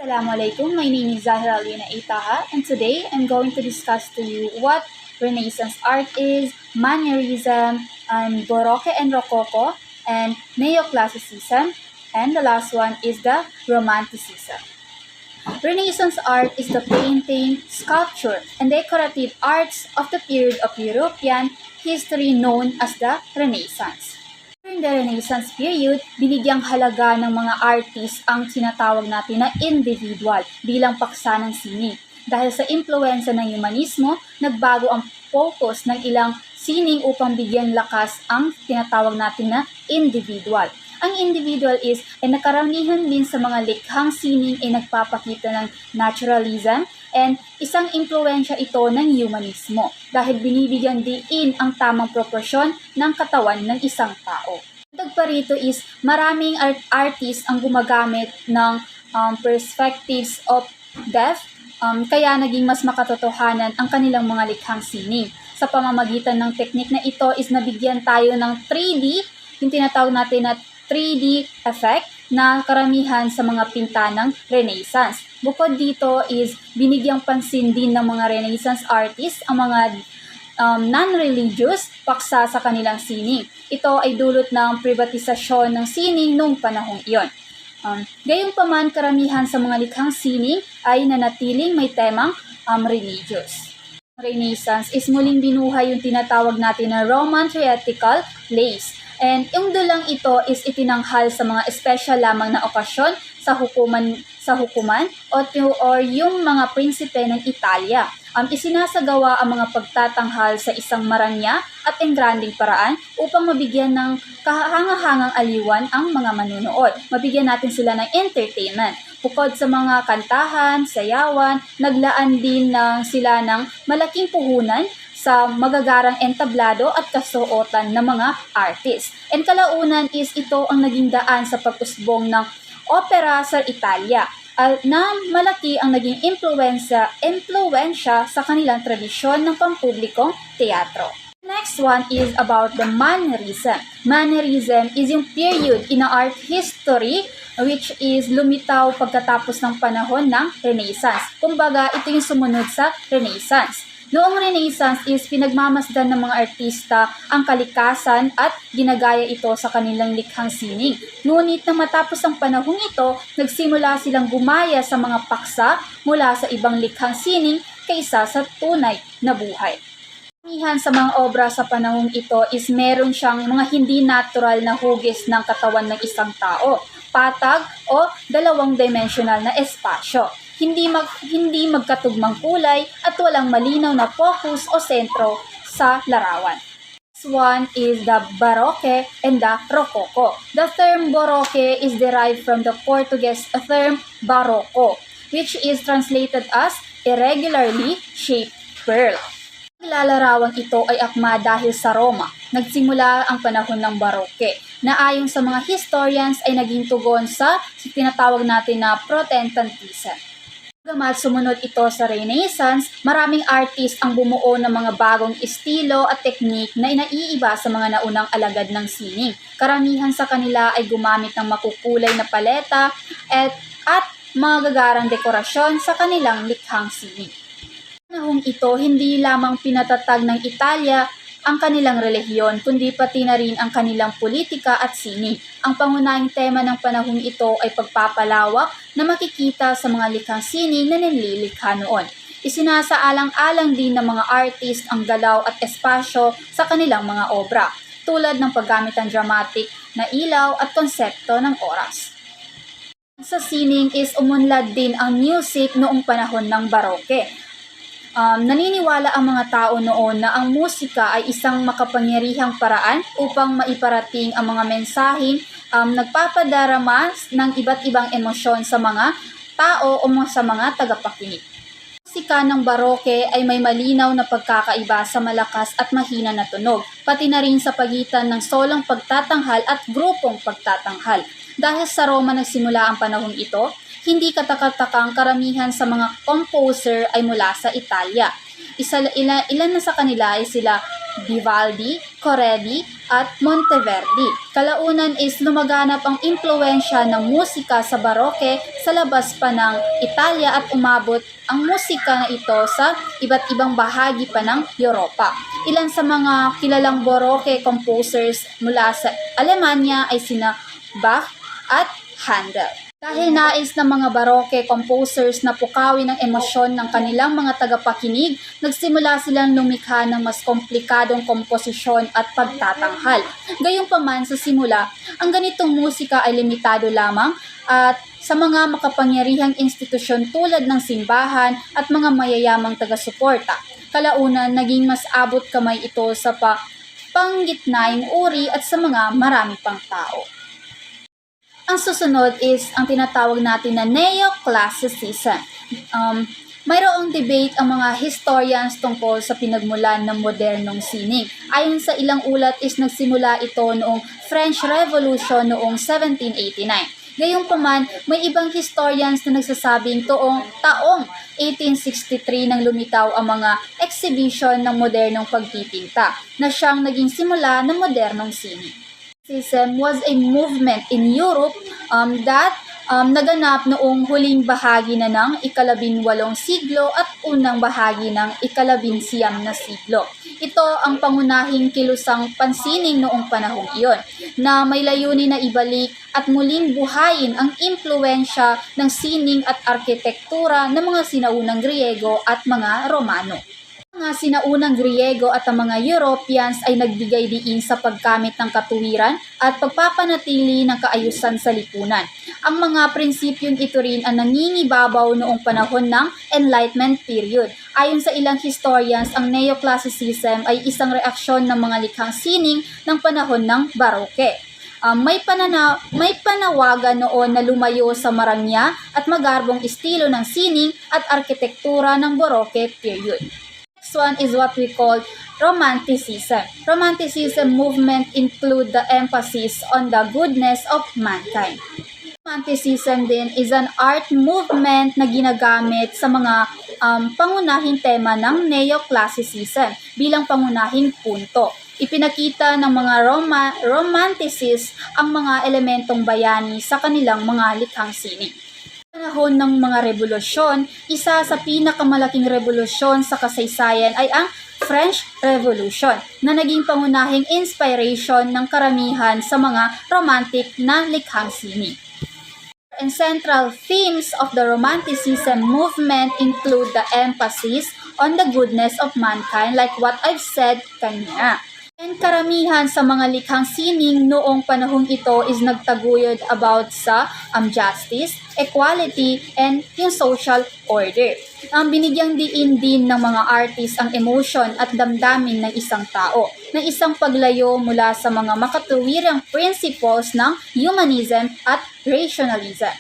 Assalamualaikum, my name is Zahra Alina Itaha, and today I'm going to discuss to you what Renaissance art is, mannerism, and Baroque and Rococo, and Neoclassicism, and the last one is the Romanticism. Renaissance art is the painting, sculpture, and decorative arts of the period of European history known as the Renaissance. During the Renaissance period, binigyang halaga ng mga artist ang sinatawag natin na individual bilang paksa ng sining. Dahil sa impluensya ng humanismo, nagbago ang focus ng ilang sining upang bigyan lakas ang tinatawag natin na individual. Ang individual ay nakaramihan din sa mga likhang sining ay nagpapakita ng naturalism and isang impluensya ito ng humanismo dahil binibigyan diin ang tamang proporsyon ng katawan ng isang tao. Dagdag pa rito is maraming artist ang gumagamit ng perspectives of death kaya naging mas makatotohanan ang kanilang mga likhang sining. Sa pamamagitan ng teknik na ito is nabigyan tayo ng 3D, yung tinatawag natin na 3D effect na karamihan sa mga pinta ng Renaissance. Bukod dito is binigyang pansin din ng mga Renaissance artists ang mga non-religious paksa sa kanilang sining. Ito ay dulot ng privatisasyon ng sining noong panahong iyon. Gayunpaman, karamihan sa mga likhang sining ay nanatiling may temang religious. Renaissance is muling binuhay yung tinatawag natin na Roman theatrical plays. And yung dulang ito is itinanghal sa mga special lamang na okasyon sa hukuman or yung mga prinsipe ng Italia. Isinasagawa ang mga pagtatanghal sa isang maranya at engranding paraan upang mabigyan ng kahangahangang aliwan ang mga manunood. Mabigyan natin sila ng entertainment. Bukod sa mga kantahan, sayawan, naglaan din sila ng malaking puhunan sa magagarang entablado at kasuotan ng mga artist. And kalaunan is ito ang naging daan sa pag-usbong ng opera sa Italia na malaki ang naging impluensya sa kanilang tradisyon ng pampublikong teatro. Next one is about the mannerism. Mannerism is yung period in art history which is lumitaw pagkatapos ng panahon ng Renaissance. Kumbaga, ito yung sumunod sa Renaissance. Noong Renaissance is pinagmamasdan ng mga artista ang kalikasan at ginagaya ito sa kanilang likhang sining. Ngunit nang matapos ang panahong ito, nagsimula silang gumaya sa mga paksa mula sa ibang likhang sining kaysa sa tunay na buhay. Karamihan sa mga obra sa panahong ito is meron siyang mga hindi natural na hugis ng katawan ng isang tao, patag o dalawang dimensional na espasyo. Hindi magkatugmang kulay at walang malinaw na focus o sentro sa larawan. This one is the Baroque and the Rococo. The term Baroque is derived from the Portuguese term barroco, which is translated as irregularly shaped pearl. Nilalarawang ito ay akma dahil sa Roma. Nagsimula ang panahon ng Baroque, na ayon sa mga historians ay naging tugon sa tinatawag natin na Protestantism. Bagamat sumunod ito sa Renaissance, maraming artist ang bumuo ng mga bagong estilo at teknik na inaiiba sa mga naunang alagad ng sining. Karamihan sa kanila ay gumamit ng makukulay na paleta at mga gagarang dekorasyon sa kanilang likhang sining. Panahong ito, hindi lamang pinatatag ng Italia ang kanilang relihiyon, kundi pati na rin ang kanilang politika at sining. Ang pangunahing tema ng panahong ito ay pagpapalawak na makikita sa mga likhang sining na nililikha noon. Isinasaalang-alang din ng mga artist ang galaw at espasyo sa kanilang mga obra, tulad ng paggamit ng dramatic na ilaw at konsepto ng oras. Sa sining is umunlad din ang music noong panahon ng Baroque. Naniniwala ang mga tao noon na ang musika ay isang makapangyarihang paraan upang maiparating ang mga mensaheng nagpapadarama ng iba't ibang emosyon sa mga tao o sa mga tagapakinig. Ang musika ng Baroque ay may malinaw na pagkakaiba sa malakas at mahina na tunog, pati na rin sa pagitan ng solong pagtatanghal at grupong pagtatanghal. Dahil sa Roma nagsimula ang panahong ito, hindi katakatakang karamihan sa mga composer ay mula sa Italia. Ilan na sa kanila ay sila Vivaldi, Corelli, at Monteverdi. Kalaunan is lumaganap ang impluensya ng musika sa Baroque sa labas pa ng Italia at umabot ang musika na ito sa iba't ibang bahagi pa ng Europa. Ilan sa mga kilalang Baroque composers mula sa Alemanya ay sina Bach at Handel. Dahil nais ng mga Baroque composers na pukawin ang emosyon ng kanilang mga tagapakinig, nagsimula silang lumikha ng mas komplikadong komposisyon at pagtatanghal. Gayunpaman sa simula, ang ganitong musika ay limitado lamang at sa mga makapangyarihang institusyon tulad ng simbahan at mga mayayamang taga-suporta. Kalaunan, naging mas abot kamay ito sa panggitnaing uri at sa mga marami pang tao. Ang susunod is ang tinatawag natin na neoclassicism. Mayroong debate ang mga historians tungkol sa pinagmulan ng modernong sining. Ayon sa ilang ulat is nagsimula ito noong French Revolution noong 1789. Gayunpaman, may ibang historians na nagsasabing taong 1863 nang lumitaw ang mga exhibition ng modernong pagpipinta na siyang naging simula ng modernong sining. Classicism was a movement in Europe that naganap noong huling bahagi na ng ika-18 siglo at unang bahagi ng ika-19 na siglo. Ito ang pangunahing kilusang pansining noong panahong iyon, na may layunin na ibalik at muling buhayin ang impluensya ng sining at arkitektura ng mga sinaunang Griego at mga Romano. Ang mga sinaunang Griego at ang mga Europeans ay nagbigay diin sa paggamit ng katuwiran at pagpapanatili ng kaayusan sa lipunan. Ang mga prinsipyong ito rin ang nangingibabaw noong panahon ng Enlightenment period. Ayon sa ilang historians, ang neoclassicism ay isang reaksyon ng mga likhang sining ng panahon ng Baroque. May panawagan noon na lumayo sa marangya at magarbong estilo ng sining at arkitektura ng Baroque period. Next one is what we call Romanticism. Romanticism movement include the emphasis on the goodness of mankind. Romanticism din is an art movement na ginagamit sa mga pangunahing tema ng neoclassicism bilang pangunahing punto. Ipinakita ng mga Romanticists ang mga elementong bayani sa kanilang mga likhang sining. Panahon ng mga revolusyon, isa sa pinakamalaking revolusyon sa kasaysayan ay ang French Revolution, na naging pangunahing inspiration ng karamihan sa mga romantic na likhang sining. And central themes of the Romanticism movement include the emphasis on the goodness of mankind, like what I've said kanina. And karamihan sa mga likhang sining noong panahong ito is nagtaguyod about sa justice, equality, and yung social order. Binigyang diin din ng mga artist ang emotion at damdamin ng isang tao, na isang paglayo mula sa mga makatuwirang principles ng humanism at rationalism.